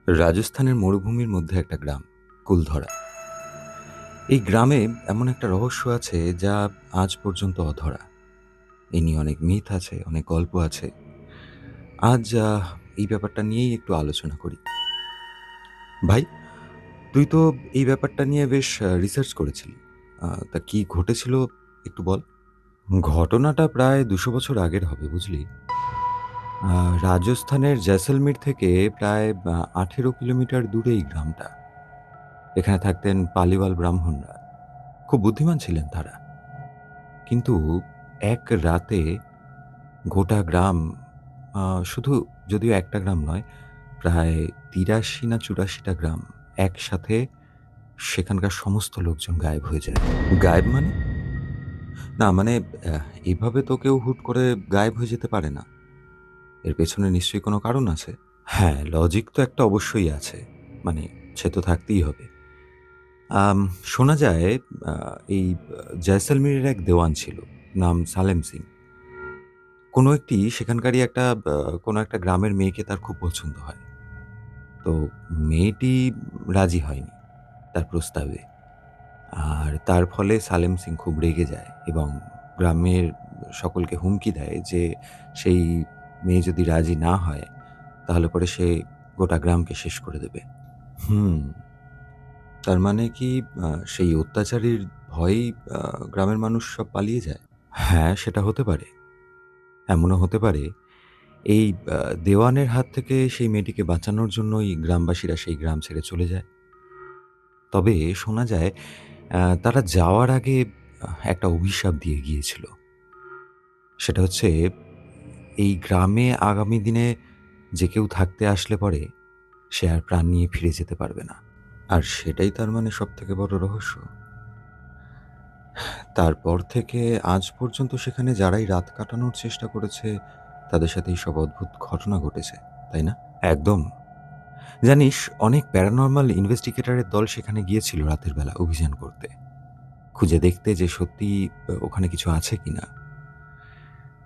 রাজস্থানের মরুভূমির মধ্যে একটা গ্রাম, কুলধরা। এই গ্রামে এমন একটা রহস্য আছে যা আজ পর্যন্ত অধরা। এ নিয়ে অনেক মিথ আছে, অনেক গল্প আছে। আজ এই ব্যাপারটা নিয়েই একটু আলোচনা করি। ভাই, তুই তো এই ব্যাপারটা নিয়ে বেশ রিসার্চ করেছিলি। তা কি ঘটেছিল একটু বল? ঘটনাটা প্রায় ২০০ বছর আগের হবে, বুঝলি? রাজস্থানের জয়সলমীর থেকে প্রায় ১৮ কিলোমিটার দূরে এই গ্রামটা। এখানে থাকতেন পালিওয়াল ব্রাহ্মণরা। খুব বুদ্ধিমান ছিলেন তারা। কিন্তু এক রাতে গোটা গ্রাম, শুধু যদিও একটা গ্রাম নয়, প্রায় ৮৩ না ৮৪টা গ্রাম একসাথে সেখানকার সমস্ত লোকজন গায়েব হয়ে যায়। গায়েব মানে? না মানে এভাবে তো কেউ হুট করে গায়েব হয়ে যেতে পারে না। এর পেছনে নিশ্চয়ই কোনো কারণ আছে। হ্যাঁ, লজিক তো একটা অবশ্যই আছে। মানে সে তো থাকতেই হবে। আম শোনা যায় আ এই জয়সলমীরের এক দেওয়ান ছিল। নাম সালেম সিং। সেখানকারই কোনো একটা গ্রামের মেয়েকে তার খুব পছন্দ হয়। তো মেয়েটি রাজি হয়নি তার প্রস্তাবে। আর তার ফলে সালেম সিং খুব রেগে যায় এবং গ্রামের সকলকে হুমকি দেয় যে সেই মেয়ে যদি রাজি না হয় তাহলে পরে সে গোটা গ্রামকে শেষ করে দেবে। হুম, তার মানে কি সেই অত্যাচারীর ভয়েই আ গ্রামের মানুষ সব পালিয়ে যায়? হ্যাঁ, সেটা হতে পারে। এমনও হতে পারে এই দেওয়ানের হাত থেকে সেই মেয়েটিকে বাঁচানোর জন্যই গ্রামবাসীরা সেই গ্রাম ছেড়ে চলে যায়। তবে শোনা যায় তারা যাওয়ার আগে একটা অভিশাপ দিয়ে গিয়েছিল। সেটা হচ্ছে এই গ্রামে আগামী দিনে যে কেউ থাকতে আসলে পরে সে আর প্রাণ নিয়ে ফিরে যেতে পারবে না। আর সেটাই তার মানে সবথেকে বড় রহস্য। তারপর থেকে আজ পর্যন্ত সেখানে যারাই রাত কাটানোর চেষ্টা করেছে তাদের সাথে এইসব অদ্ভুত ঘটনা ঘটেছে, তাই না? একদম। জানিস, অনেক প্যারানরমাল ইনভেস্টিগেটরের দল সেখানে গিয়েছিল রাতের বেলা অভিযান করতে। খুঁজে দেখতে যে সত্যিই ওখানে কিছু আছে কিনা।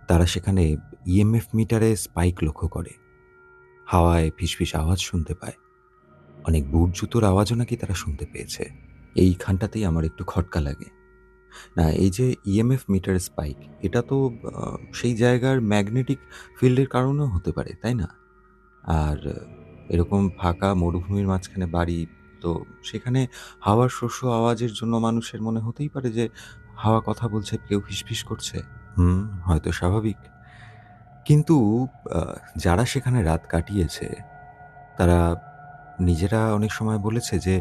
তারা সেখানে ইএমএফ মিটারে স্পাইক লক্ষ্য করে। হাওয়ায় ফিসফিস আওয়াজ শুনতে পায়। অনেক বুট জুতোর আওয়াজও নাকি তারা শুনতে পেয়েছে। এইখানটাতেই আমার একটু খটকা লাগে। না, এই যে ইএমএফ মিটার স্পাইক, এটা তো সেই জায়গার ম্যাগনেটিক ফিল্ডের কারণেও হতে পারে, তাই না? আর এরকম ফাঁকা মরুভূমির মাঝখানে বাড়ি, তো সেখানে হাওয়ার শস্য আওয়াজের জন্য মানুষের মনে হতেই পারে যে হাওয়া কথা বলছে, কেউ ফিসফিস করছে। হয়তো স্বাভাবিক। কিন্তু আ যারা সেখানে রাত কাটিয়েছে তারা নিজেরা অনেক সময় বলেছে যে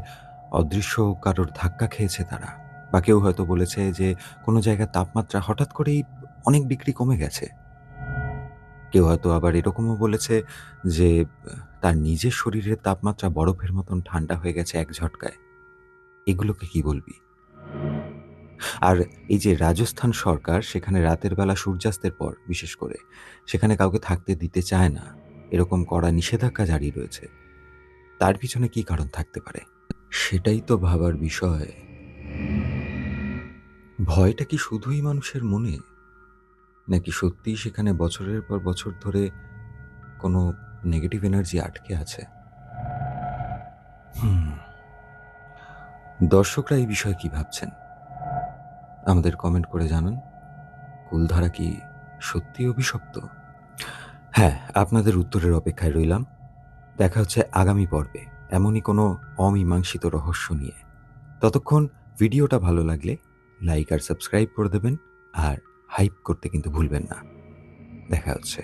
অদৃশ্য কারোর ধাক্কা খেয়েছে তারা। বা কেউ হয়তো বলেছে যে কোনো জায়গার তাপমাত্রা হঠাৎ করেই অনেক ডিগ্রি কমে গেছে। কেউ হয়তো আবার এরকমও বলেছে যে তার নিজের শরীরের তাপমাত্রা বরফের মতন ঠান্ডা হয়ে গেছে এক ঝটকায়। এগুলোকে কি বলবি? আর এই যে রাজস্থান সরকার সেখানে রাতের বেলা সূর্যাস্তের পর বিশেষ করে সেখানে কাউকে থাকতে দিতে চায় না। এরকম কড়া নিষেধাজ্ঞা জারি রয়েছে। তার পিছনে কি কারণ থাকতে পারে? সেটাই তো ভাবার বিষয়। ভয়টা কি শুধুই মানুষের মনে? নাকি সত্যিই সেখানে বছরের পর বছর ধরে কোনো নেগেটিভ এনার্জি আটকে আছে? হুম, দর্শকরা এই বিষয়ে কি ভাবছেন? আমাদের কমেন্ট করে জানান। কুলধারা কি সত্যিই অভিশপ্ত? হ্যাঁ, আপনাদের উত্তরের অপেক্ষায় রইলাম। দেখা হচ্ছে আগামী পর্বে এমনই কোনো অমীমাংসিত রহস্য নিয়ে। ততক্ষণ ভিডিওটা ভালো লাগলে লাইক আর সাবস্ক্রাইব করে দেবেন, আর হাইপ করতে কিন্তু ভুলবেন না। দেখা হচ্ছে।